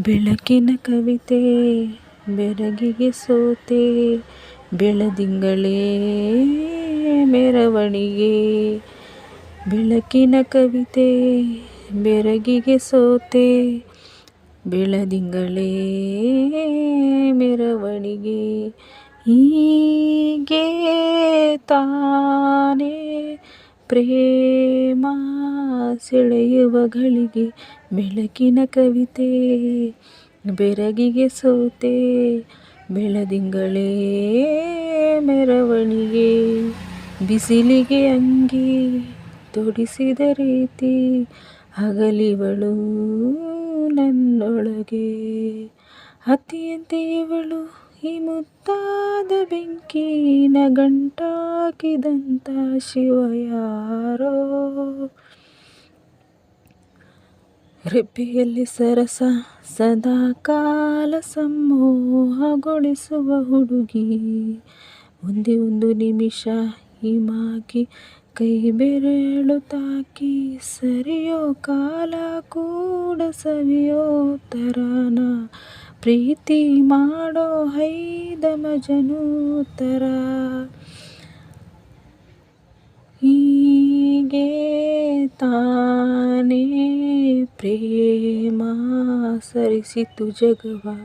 ಬೆಳಕಿನ ಕವಿತೆ ಬೆರಗಿಗೆ ಸೋತೆ, ಬೆಳದಿಂಗಳೇ ಮೆರವಣಿಗೆ. ಬೆಳಕಿನ ಕವಿತೆ ಬೆರಗಿಗೆ ಸೋತೆ, ಬೆಳದಿಂಗಳೇ ಮೆರವಣಿಗೆ. ಹೀಗೆ ತಾನೇ ಪ್ರೇಮ ಸೆಳೆಯುವ ಗಳಿಗೆ. ಬೆಳಕಿನ ಕವಿತೆ ಬೆರಗಿಗೆ ಸೋತೆ, ಬೆಳದಿಂಗಳೇ ಮೆರವಣಿಗೆ. ಬಿಸಿಲಿಗೆ ಅಂಗಿ ತೊಡಿಸಿದ ರೀತಿ, ಹಗಲಿವಳು ನನ್ನೊಳಗೆ. ಹತ್ತಿಯಂತೆ ಇವಳು ಈ ಮುದ್ದಾದ ಬೆಂಕಿನ ಗಂಟಾಕಿದಂಥ ಶಿವ ಯಾರೋ. ರೆಪ್ಪೆಯಲ್ಲಿ ಸರಸ ಸದಾ ಕಾಲ ಸಂಮೋಹಗೊಳಿಸುವ ಹುಡುಗಿ. ಒಂದೇ ಒಂದು ನಿಮಿಷ ಹಿಮಾಗಿ ಕೈ ಬೆರಳು ತಾಕಿ, ಸರಿಯೋ ಕಾಲ ಕೂಡ ಸವಿಯೋ ತರಾನ. ಪ್ರೀತಿ ಮಾಡೋ ಹೈದ ಮಜನೂ ತರ. ಹೀಗೆ ತಾನೇ ಪ್ರೇಮ ಸರಿಸಿತು ಜಗವ.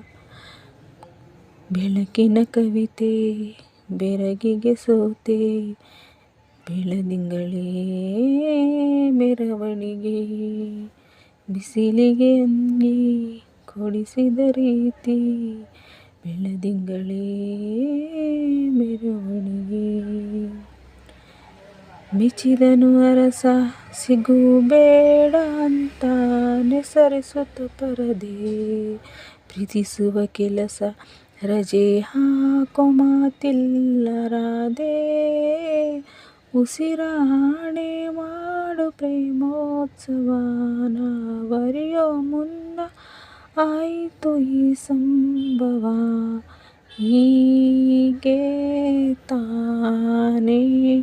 ಬೆಳಕಿನ ಕವಿತೆ ಬೆರಗಿಗೆ ಸೋತೆ, ಬೆಳದಿಂಗಳೇ ಮೆರವಣಿಗೆ. ಬಿಸಿಲಿಗೆ ಅಂಗಿ ಕೊಡಿಸಿದ ರೀತಿ, ಬೆಳದಿಂಗಳೇ ಮೆರವಣಿಗೆ. ಮೆಚ್ಚಿದನು ಅರಸ ಸಿಗುಬೇಡ ಅಂತ ನೆಸರಿಸುತ್ತ ಪರದೆ. ಪ್ರೀತಿಸುವ ಕೆಲಸ ರಜೆ ಹಾಕೋ ಮಾತಿಲ್ಲ ರಾಧೆ. ಉಸಿರಾಣೆ ಮಾಡು ಪ್ರೇಮೋತ್ಸವನ, ವರಿಯೋ ಮುನ್ನ ಆಯಿತು ಈ ಸಂಭವ. ಹೀಗೆ ತಾನೇ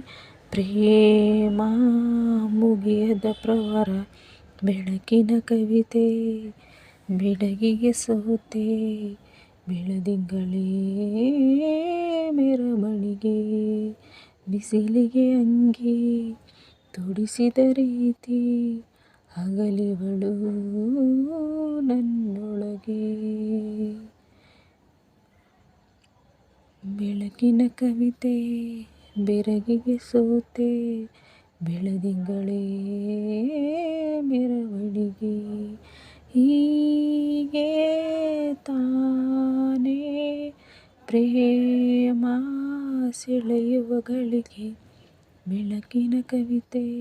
ಪ್ರೇಮ ಮುಗಿಯದ ಪ್ರವರ. ಬೆಳಕಿನ ಕವಿತೆ ಬೆಡಗಿಗೆ ಸೋತೆ, ಬೆಳದಿಂಗಳೇ ಮೆರವಣಿಗೆ. ಬಿಸಿಲಿಗೆ ಅಂಗಿ ತೊಡಿಸಿದ ರೀತಿ, ಹಗಲಿವಳು ನನ್ನೊಳಗೆ. ಬೆಳಕಿನ ಕವಿತೆ ಬೆರಗಿಗೆ ಸೋತೆ, ಬೆಳದಿಂಗಳೇ ಮೆರವಣಿಗೆ. ಹೀಗೆ ತಾನೇ ಪ್ರೇಮ ಸೆಳೆಯುವ ಗಳಿಗೆ. ಬೆಳಕಿನ ಕವಿತೆ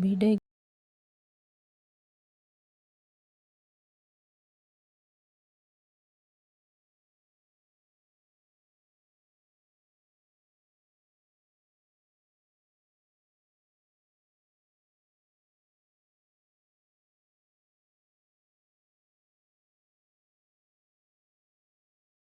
ಬೆಡಗಿ